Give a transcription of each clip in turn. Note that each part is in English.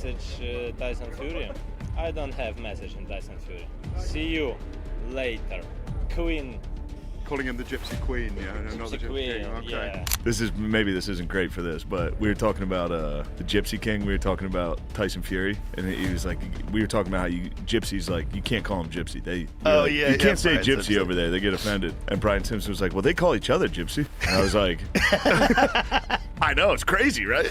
message Tyson Fury. I don't have message in Tyson Fury. See you later, Queen. Calling him the Gypsy Queen, yeah, not the Gypsy Queen, King. Okay. yeah. This isn't great for this, but we were talking about the Gypsy King. We were talking about Tyson Fury, and he was like, we were talking about how gypsies, like, you can't call them gypsy. You can't say Brian gypsy Simpson. over there. They get offended. And Brian Simpson was like, well, they call each other gypsy. And I was like, I know, it's crazy, right?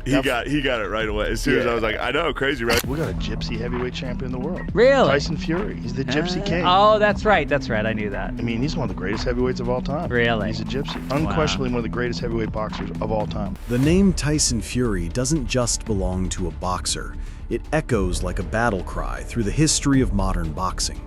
He got it right away. As soon as I was like, I know, crazy, right? We got a gypsy heavyweight champion in the world. Really? Tyson Fury. He's the Gypsy King. Oh, that's right. That's right. I knew that. I mean, he's one of the greatest heavyweights of all time. Really? He's a gypsy. Unquestionably one of the greatest heavyweight boxers of all time. The name Tyson Fury doesn't just belong to a boxer. It echoes like a battle cry through the history of modern boxing.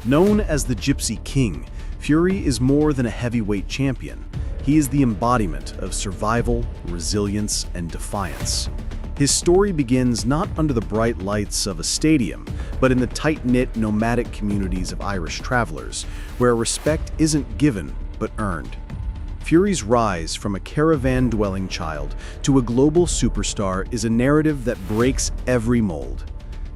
Known as the Gypsy King, Fury is more than a heavyweight champion. He is the embodiment of survival, resilience, and defiance. His story begins not under the bright lights of a stadium, but in the tight-knit nomadic communities of Irish travelers, where respect isn't given, but earned. Fury's rise from a caravan-dwelling child to a global superstar is a narrative that breaks every mold.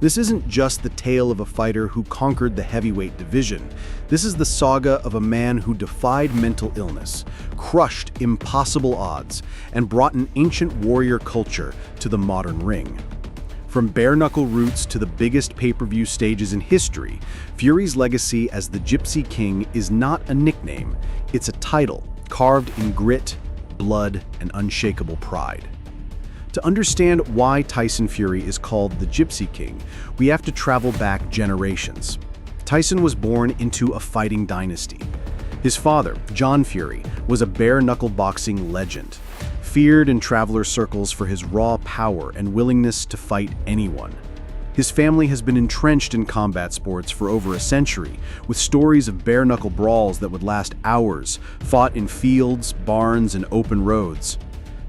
This isn't just the tale of a fighter who conquered the heavyweight division. This is the saga of a man who defied mental illness, crushed impossible odds, and brought an ancient warrior culture to the modern ring. From bare-knuckle roots to the biggest pay-per-view stages in history, Fury's legacy as the Gypsy King is not a nickname, it's a title carved in grit, blood, and unshakable pride. To understand why Tyson Fury is called the Gypsy King, we have to travel back generations. Tyson was born into a fighting dynasty. His father, John Fury, was a bare-knuckle boxing legend, feared in traveler circles for his raw power and willingness to fight anyone. His family has been entrenched in combat sports for over a century, with stories of bare-knuckle brawls that would last hours, fought in fields, barns, and open roads.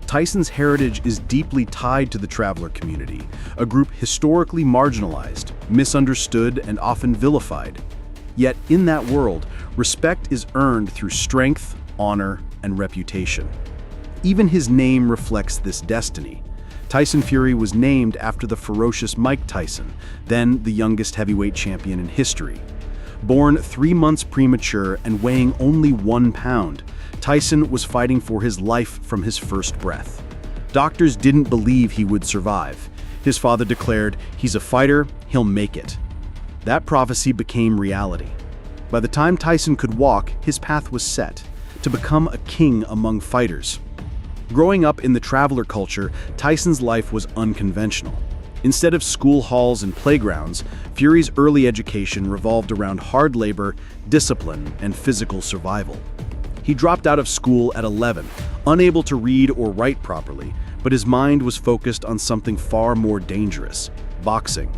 Tyson's heritage is deeply tied to the traveler community, a group historically marginalized, misunderstood, and often vilified. Yet in that world, respect is earned through strength, honor, and reputation. Even his name reflects this destiny. Tyson Fury was named after the ferocious Mike Tyson, then the youngest heavyweight champion in history. Born 3 months premature and weighing only 1 pound, Tyson was fighting for his life from his first breath. Doctors didn't believe he would survive. His father declared, "He's a fighter, he'll make it." That prophecy became reality. By the time Tyson could walk, his path was set, to become a king among fighters. Growing up in the traveler culture, Tyson's life was unconventional. Instead of school halls and playgrounds, Fury's early education revolved around hard labor, discipline, and physical survival. He dropped out of school at 11, unable to read or write properly, but his mind was focused on something far more dangerous: boxing.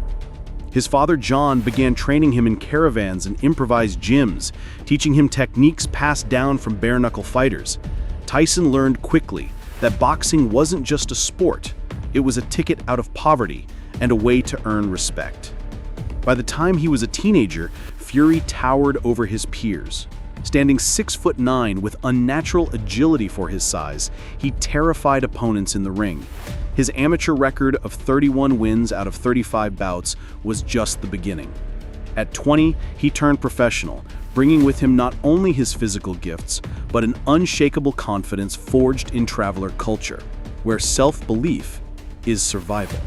His father, John, began training him in caravans and improvised gyms, teaching him techniques passed down from bare-knuckle fighters. Tyson learned quickly that boxing wasn't just a sport, it was a ticket out of poverty and a way to earn respect. By the time he was a teenager, Fury towered over his peers. Standing 6'9" with unnatural agility for his size, he terrified opponents in the ring. His amateur record of 31 wins out of 35 bouts was just the beginning. At 20, he turned professional, bringing with him not only his physical gifts, but an unshakable confidence forged in traveler culture, where self-belief is survival.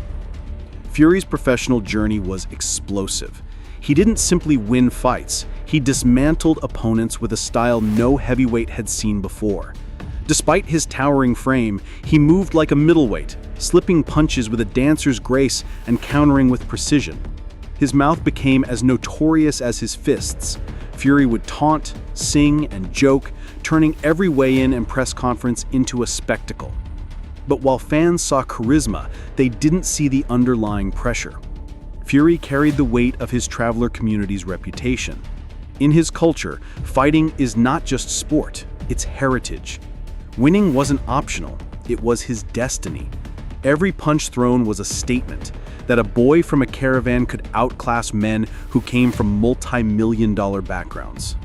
Fury's professional journey was explosive. He didn't simply win fights, he dismantled opponents with a style no heavyweight had seen before. Despite his towering frame, he moved like a middleweight, slipping punches with a dancer's grace and countering with precision. His mouth became as notorious as his fists. Fury would taunt, sing, and joke, turning every weigh-in and press conference into a spectacle. But while fans saw charisma, they didn't see the underlying pressure. Fury carried the weight of his traveler community's reputation. In his culture, fighting is not just sport, it's heritage. Winning wasn't optional, it was his destiny. Every punch thrown was a statement that a boy from a caravan could outclass men who came from multi-million-dollar backgrounds.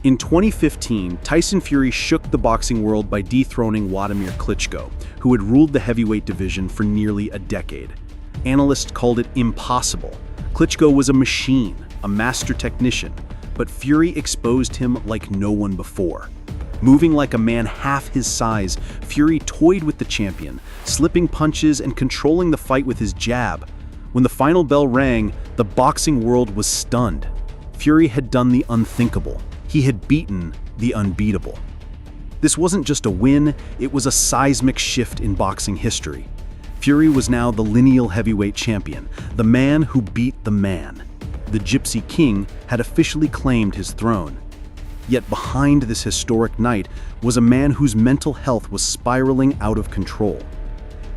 In 2015, Tyson Fury shook the boxing world by dethroning Wladimir Klitschko, who had ruled the heavyweight division for nearly a decade. Analysts called it impossible. Klitschko was a machine, a master technician, but Fury exposed him like no one before. Moving like a man half his size, Fury toyed with the champion, slipping punches and controlling the fight with his jab. When the final bell rang, the boxing world was stunned. Fury had done the unthinkable. He had beaten the unbeatable. This wasn't just a win, it was a seismic shift in boxing history. Fury was now the lineal heavyweight champion, the man who beat the man. The Gypsy King had officially claimed his throne. Yet behind this historic night was a man whose mental health was spiraling out of control.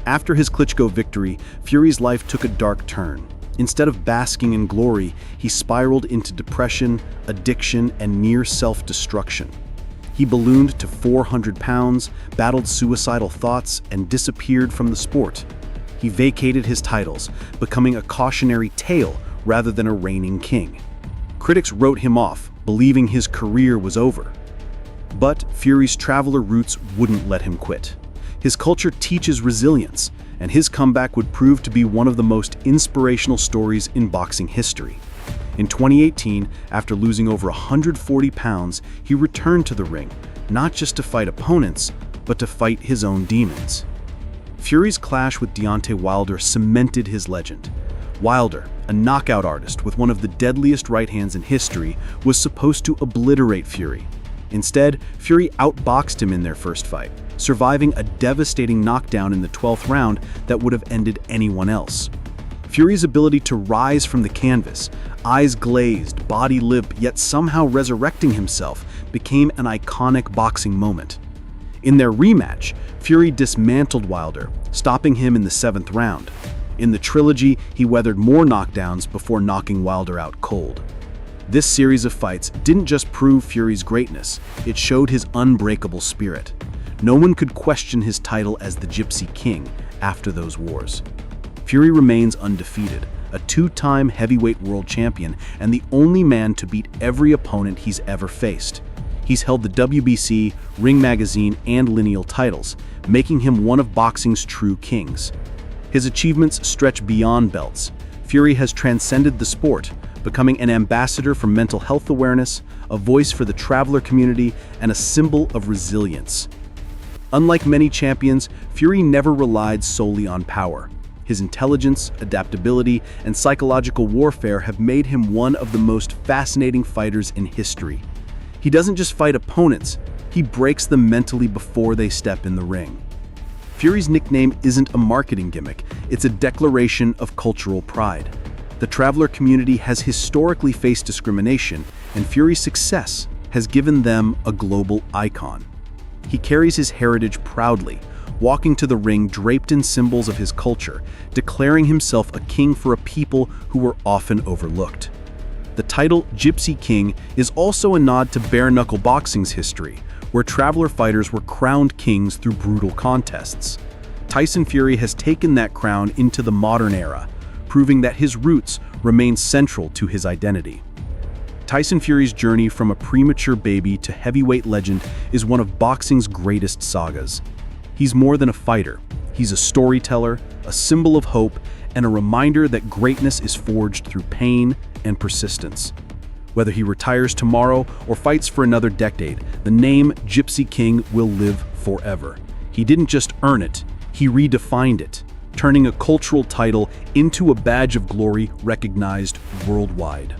After his Klitschko victory, Fury's life took a dark turn. Instead of basking in glory, he spiraled into depression, addiction, and near self-destruction. He ballooned to 400 pounds, battled suicidal thoughts, and disappeared from the sport. He vacated his titles, becoming a cautionary tale rather than a reigning king. Critics wrote him off, believing his career was over. But Fury's traveler roots wouldn't let him quit. His culture teaches resilience, and his comeback would prove to be one of the most inspirational stories in boxing history. In 2018, after losing over 140 pounds, he returned to the ring, not just to fight opponents, but to fight his own demons. Fury's clash with Deontay Wilder cemented his legend. Wilder, a knockout artist with one of the deadliest right hands in history, was supposed to obliterate Fury. Instead, Fury outboxed him in their first fight, surviving a devastating knockdown in the 12th round that would have ended anyone else. Fury's ability to rise from the canvas, eyes glazed, body limp, yet somehow resurrecting himself, became an iconic boxing moment. In their rematch, Fury dismantled Wilder, stopping him in the 7th round. In the trilogy, he weathered more knockdowns before knocking Wilder out cold. This series of fights didn't just prove Fury's greatness, it showed his unbreakable spirit. No one could question his title as the Gypsy King after those wars. Fury remains undefeated, a two-time heavyweight world champion and the only man to beat every opponent he's ever faced. He's held the WBC, Ring Magazine, and Lineal titles, making him one of boxing's true kings. His achievements stretch beyond belts. Fury has transcended the sport, becoming an ambassador for mental health awareness, a voice for the traveler community, and a symbol of resilience. Unlike many champions, Fury never relied solely on power. His intelligence, adaptability, and psychological warfare have made him one of the most fascinating fighters in history. He doesn't just fight opponents, he breaks them mentally before they step in the ring. Fury's nickname isn't a marketing gimmick, it's a declaration of cultural pride. The traveler community has historically faced discrimination, and Fury's success has given them a global icon. He carries his heritage proudly, walking to the ring draped in symbols of his culture, declaring himself a king for a people who were often overlooked. The title Gypsy King is also a nod to bare-knuckle boxing's history, where traveler fighters were crowned kings through brutal contests. Tyson Fury has taken that crown into the modern era, proving that his roots remain central to his identity. Tyson Fury's journey from a premature baby to heavyweight legend is one of boxing's greatest sagas. He's more than a fighter. He's a storyteller, a symbol of hope, and a reminder that greatness is forged through pain and persistence. Whether he retires tomorrow or fights for another decade, the name Gypsy King will live forever. He didn't just earn it, he redefined it, turning a cultural title into a badge of glory recognized worldwide.